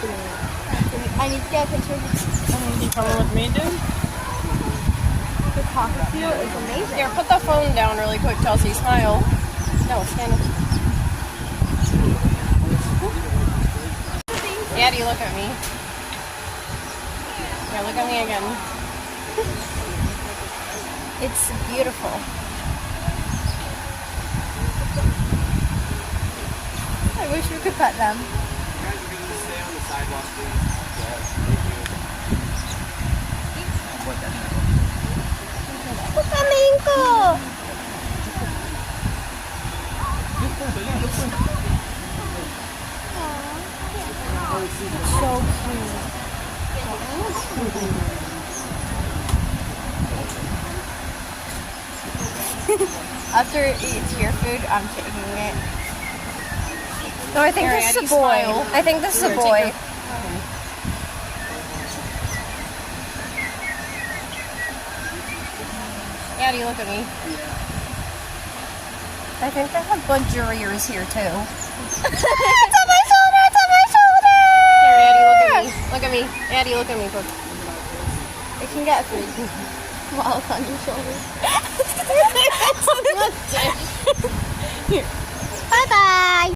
I need to get a picture of You coming with me, dude? the cockatiel. It's amazing. Here, put the phone down really quick, Chelsea. Smile. No, stand up. Daddy, look at me. Yeah, look at me again. It's beautiful. I wish we could pet them. Stay on the sidewalk, please. Flamingo! So cute. After it eats your food, I'm taking it. No, I think Here, this is Addie, a boy. smile. I think this is a Here, boy. take Addie, look at me. I think they have bunch ears here too. It's on my shoulder! It's on my shoulder! Here, Addie, look at me. Look at me. Addie, look at me, quick. It can get food while it's on your shoulder. Bye bye.